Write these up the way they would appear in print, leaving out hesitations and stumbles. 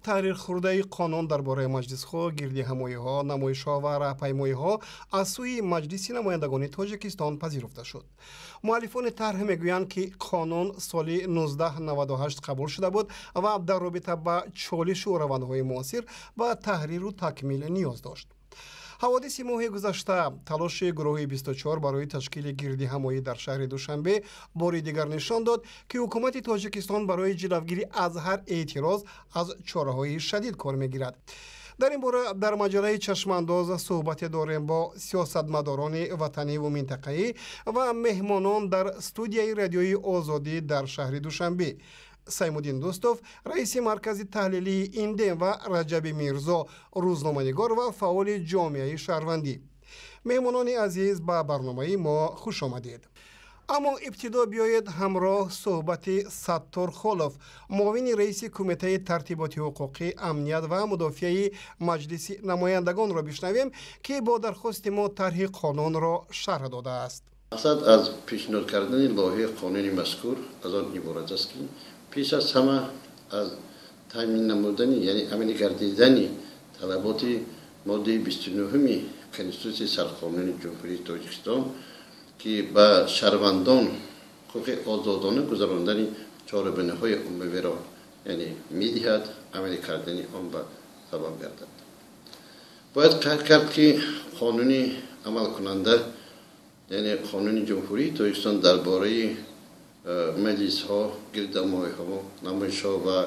таҳрир хурдаи қонун дар бораи маҷлисҳо, гирдиҳамоиҳо, намоишҳо ва раҳпаймоиҳо аз сӯи Маҷлиси намояндагони Тоҷикистон пазируфта шуд. муаллифони тарҳ мегӯянд, ки қонун соли 1998 қабул шуда буд ва дар робита ба чолишу равандҳои муосир ба таҳриру такмил ниёз дошт. ҳаводиси моҳи гузашта, талоши гурӯҳи 24 барои ташкили гирдиҳамоӣ дар шаҳри Душанбе бори дигар нишон дод, ки ҳукумати Тоҷикистон барои ҷилавгирӣ аз ҳар эътироз аз чораҳои шадид кор мегирад. дар ин бора дар маҷалаи Чашмандоз суҳбате дорем бо сиёсатмадорони ватаниву минтақаӣ ва меҳмонон дар студияи радиои Озодӣ дар шаҳри Душанбе. Саймуддин Дӯстов, раиси маркази таҳлилии Индем ва Раҷаби Мирзо, рӯзноманигор ва фаъоли ҷомеаи шаҳрвандӣ. меҳмонони азиз, ба барномаи мо хуш омадед. аммо ибтидо биёед ҳамроҳ суҳбати Саттор Холов, муовини раиси кумитаи тартиботи ҳуқуқӣ, амният ва мудофиаи Маҷлиси намояндагонро бишнавем, ки бо дархости мо тарҳи қонунро шарҳ додааст. мақсад аз пешниҳод кардани лоиҳаи қонуни мазкур аз он иборат аст, ки пеш аз ҳама аз таъмин намудани, яъне амин гардидани талаботи моддаи 29 Конститутсияи сарқонуни ҷумҳурии Тоҷикистон, ки ба шаҳрвандон ҳуқуқи озодона гузарондани чорабиниҳои уммавиро яъне медиҳад, амали кардани он ба сабаб гардад. бояд қайд кард, ки қонуни амалкунанда, яъне қонуни ҷумҳурии Тоҷикистон дар бораи маҷлисҳо, гирдиҳамоиҳо, намоишҳо ва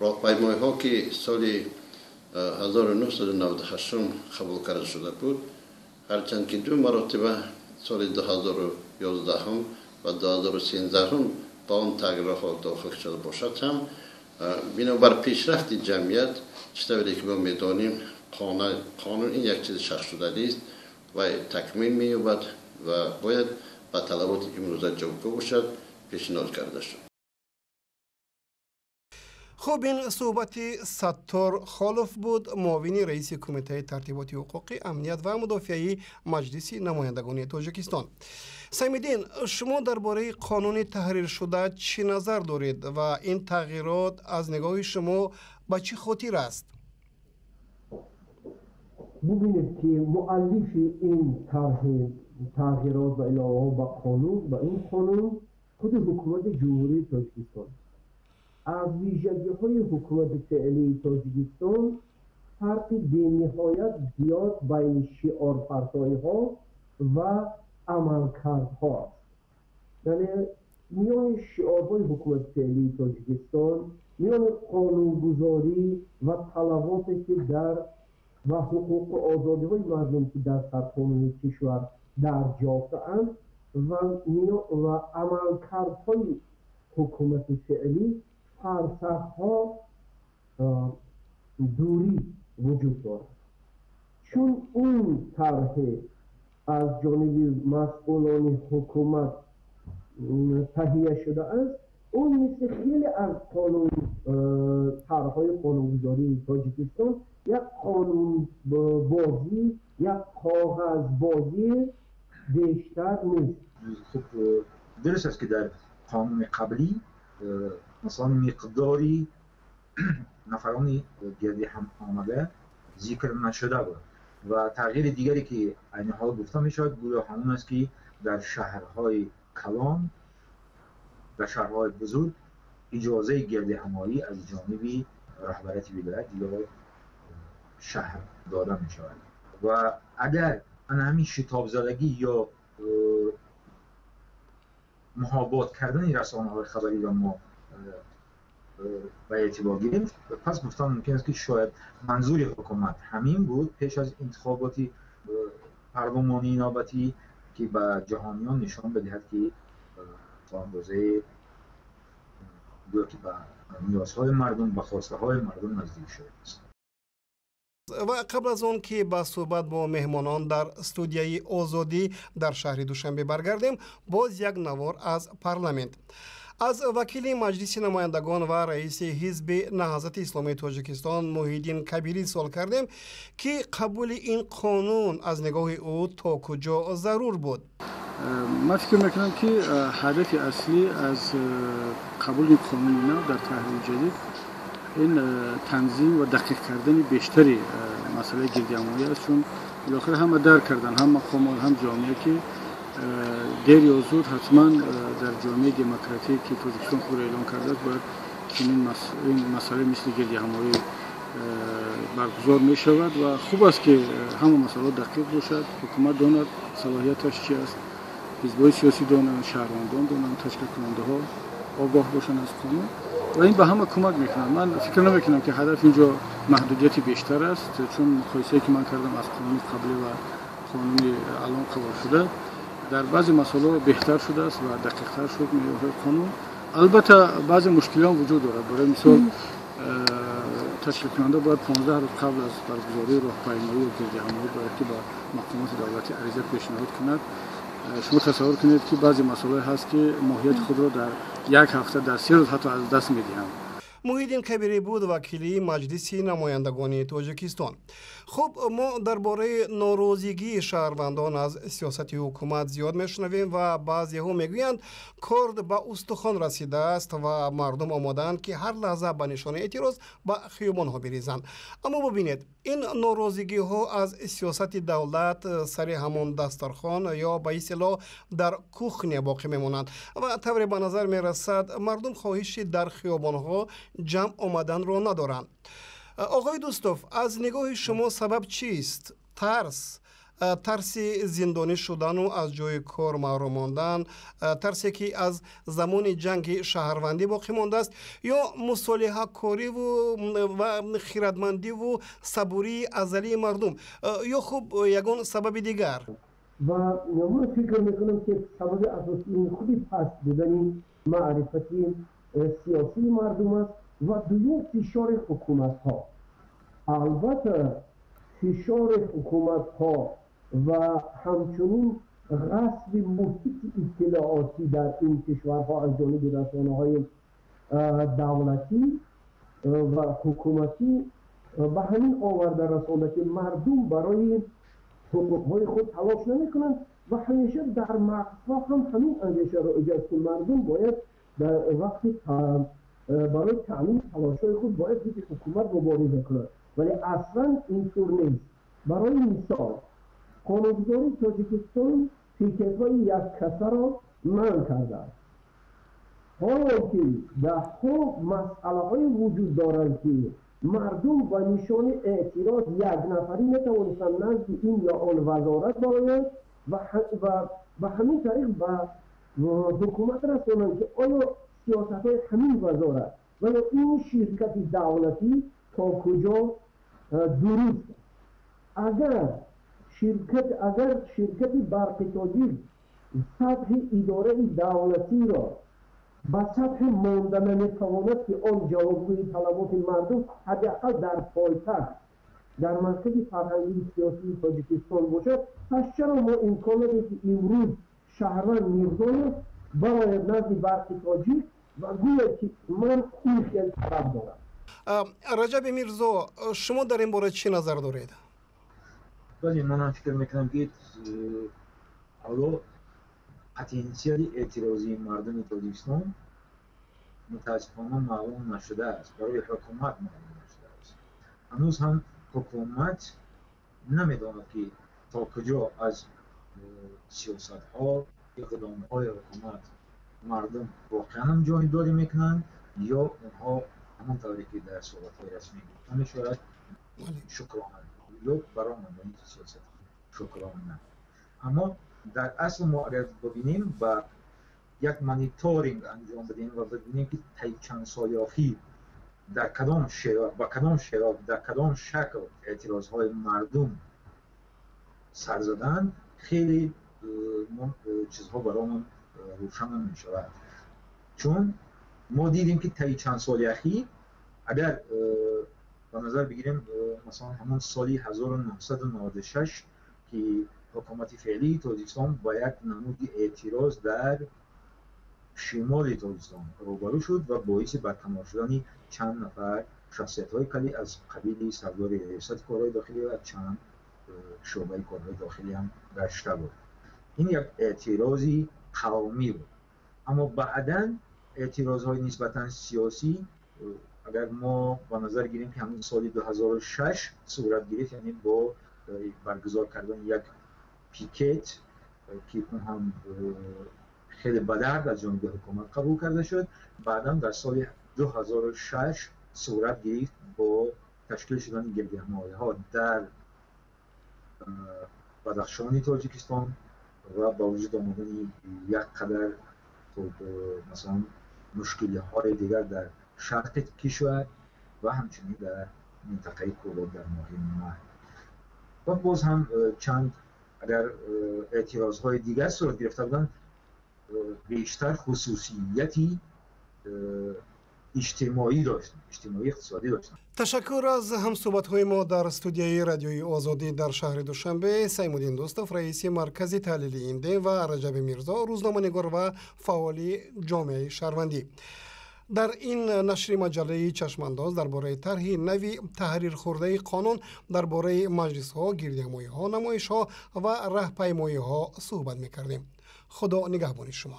роҳпаймоиҳо, ки соли 1998 қабул карда шуда буд, ҳарчанд ки 2 маротиба соли 2011 ва 2013 ба он тағйиротҳо дохил шуда бошад ҳам, бинобар пешрафти ҷамъият, читаваре ки мо медонем, қонун ин як чизи шахшуда нест ва такмил меёбад ва бояд ба талаботи имрӯза ҷавобгӯ бошад, пешниҳод карда шуд. хуб, ин суҳбати Саттор Холов буд, муовини раиси кумитаи тартиботи ҳуқуқи, амният ва мудофиаи Маҷлиси намояндагони Тоҷикистон. Саймиддин, шумо дар бораи қонуни таҳриршуда чӣ назар доред ва ин тағйирот аз нигоҳи шумо ба чӣ хотир аст? бубинед ки муаллифи ин тағйирот ва иловаҳо ба ин қонун худи ҳукумати ҷумҳурии Тоҷикистон. از ویژگی‌های حکومت فعلی تاجیکستان فرق بی‌نهایت زیاد بین شعارپرستانی‌ها و عملکردها است. یعنی میان شعارهای حکومت فعلی تاجیکستان، میان قانونگذاری و طلباتی که در و حقوق و آزادی‌های مردم که در سرقانون کشور درج یافته‌اند و عملکردهای حکومت فعلی فرسخ‌ها دوری وجود دارد. چون این طرح از جانب مسئولان حکومت تهیه شده است، اون مثل خیلی از طرح‌های قانونگذاری تاجیکستان یک قانون بازی، یک کاغذ بازی بیشتر نیست. درست است که در قانون قبلی مثلا مقداری نفران گردی هم آمده ذکر نشده بود و تغییر دیگری که این حال گفته می شود گویا همون است که در شهرهای کلان، در شهرهای بزرگ اجازه گردی همایی از جانب رهبریت ولایت یا شهر داده می شود و اگر همین شتاب زدگی یا محابات کردن رسانه‌های خبری را ما به اعتبار گرفت، پس گفتن ممکن است که شاید منظور حکومت همین بود پیش از انتخابات پارلمانی نوبتی که به جهانیان نشان بدهد که تا اندازه که به نیازهای مردم، به خواسته‌های مردم نزدیک شده است. و قبل از آن که با صحبت با مهمانان در استودیوی آزادی در شهر دوشنبه برگردیم، باز یک نوار از پارلمانت. از وکیل مجلس نمایندگان و رئیس حزب نهضت اسلامی تاجیکستان محیدین کبیری سوال کردیم که قبول این قانون از نگاه او تا کجا ضرور بود. من فکر میکنم که هدف اصلی از قبول این قانون در تحریر جدید این تنظیم و دقیق کردن بیشتری مسئله گردهمایی است، چون بالاخره همه درک کردن، هم مقامات هم جامعه که دیر یا زود حتما در جامعه دموکراتیک که تاجیکستان خود اعلام کرده است باید این مسئله مثل گردهمایی برگزار می شود و خوب است که همه مسئله دقیق باشد. حکومت داند صلاحیتش چی است، حزب‌های سیاسی دانند، شهروندان دانند، تشکیل کننده ها آگاه باشند از قانون و این به همه کمک میکنه. من فکر نمیکنم که هدف اینجا محدودیتی بیشتر است، چون مقایسه‌ای که من کردم از قانون قبلی و قانون الان قبول شده در بعضی مسائل بهتر شده است و دقیق‌تر شد معیارهای قانون. البته بعضی مشکلات وجود دارد. برای مثال تشکیل کننده باید 15 روز قبل از برگزاری راهپیمایی و گردهمایی باید که با مقامات دولتی عریضه پیشنهاد کند. شما تصور کنید که بعضی مسائل هست که ماهیت خود را در یک هفته در 3 روز حتی از دست می‌دهند. محیدین کبیری بود، وکیلی مجلس نمایندگان تاجیکستان. خب ما درباره ناراضگی شهروندان از سیاست حکومت زیاد میشنویم و بعضی‌ها میگویند کرد به استخوان رسیده است و مردم آمادند که هر لحظه به نشانه اعتراض به خیابان‌ها بریزند. اما ببینید این ناراضگی ها از سیاست دولت سر همان دسترخوان یا به اصطلاح در کوخنه باقی میمانند و طوری به نظر میرسد مردم خواهشی در خیابان‌ها جمع آمدن را ندارند. آقای دوستوف، از نگاه شما سبب چیست؟ ترس زندانی شدن و از جای کار محروم ماندن، ترسی که از زمان جنگ شهروندی باقی مانده است، یا مصالحه کاری و خیرتمندی و صبوری ازلی مردم، یا خب یگان سبب دیگر؟ و من فکر میکنم که سبب اساسی این خودی پس بدن معرفتی سیاسی مردم است و دوم فشار حکومت ها. البته فشار حکومت ها و همچنین غصب محیط اطلاعاتی در این کشورها از جانب رسانه‌های دولتی و حکومتی به همین آورده رسانده که مردم برای حقوقهای خود تلاش نمی‌کنند و همیشه در مقطع هم همین اندیشه را ایجاد که مردم باید در وقتی برای تامین تلاش‌های خود باید با حکومت مبارزه کنند، ولی اصلا اینطور نیست. برای مثال قانونگذاری تاجیکستان پیکت‌های یک کسه را منع کرده است، حالا که ده‌ها مسئله‌های وجود دارند که مردم با نشان اعتراض یک نفری نتوانستند نزد این یا آن وزارت برآیند و همین طریق به حکومت رسانند که آیا سیاست‌های همین وزارت و یا این شرکت دولتی تا کجا درست. اگر شرکت برق تاجیک سطح اداره دولتی را به سطح ماندن نمیتواند که آن جوابگوی طلبات مردم حداقل در پایتخت در مرکز فرهنگی سیاسی تاجیکستان باشد، پس چرا ما امکان نداریم که امروز شهروند میرزاید باید نزد برق تاجیک و گوید که من این خیلی طلب دارم. رجب میرزا، شما در این باره چی نظر دارید؟ ولی من فکر میکنم که حالا پتانسیل اعتراضی مردم تاجیکستان متاسفانه معلوم نشده است، برای حکومت معلوم نشده است. هنوز هم حکومت نمیداند که تا کجا از سیاست ها اقدام های حکومت مردم واقعا جایداری میکنند یا اونها همون طوری که در صحبت های رسمی گفتن شاید شکرانه یا برآمدن سیاست شکرانه. اما در اصل ما اگر ببینیم و یک مانیتورینگ انجام بدیم و ببینیم که طی چند سال اخیر در کدام شرایط در کدام شکل اعتراضهای مردم سر زدن، خیلی چیزها برامون روشن می شود. چون ما دیدیم که طی چند سال اخیر اگر به نظر بگیریم مثلا همون سالی 1996 که حکومت فعلی تاجیکستان با یک نمود اعتراض در شمال تاجیکستان روبرو شد و باعث برکنار شدن چند نفر شخصیت‌های کلی از قبیل سردار ریاست کارهای داخلی و چند شعبه کارهای داخلی هم داشته بود. این یک اعتراضی قومی بود. اما بعداً اعتراض‌های نسبتاً سیاسی اگر ما با نظر گیریم که همون سال 2006 صورت گرفت، یعنی با برگزار کردن یک پیکت که اون هم خیلی بدرد از جانب حکومت قبول کرده شد، بعدا در سال 2006 صورت گرفت با تشکیل شدن گردهمایی‌ها در بدخشان تاجیکستان و با وجود آمدن یک قدر مثلا مشکل‌های دیگر در شرق کشور و همچنین در منطقه کولور در ماه مه. و باز هم چند اگر اعتراض‌های دیگر صورت گرفته بودند، بیشتر خصوصیتی اجتماعی داشتن، اجتماعی اقتصادی داشتن. تشکر از هم صحبت‌های ما در استودیوی رادیوی آزادی در شهر دوشنبه. سیمودین دوستوف، رئیس مرکز تحلیلی اینده، و رجب میرزا، روزنامه‌نگار و فعال جامعه شهروندی. در این نشر مجله چشمانداز درباره طرح نوی تحریر خورده قانون درباره مجلس‌ها، گردهمایی‌ها، نمایش‌ها و راهپیمایی‌ها صحبت می‌کردیم. خدا نگهبان شما.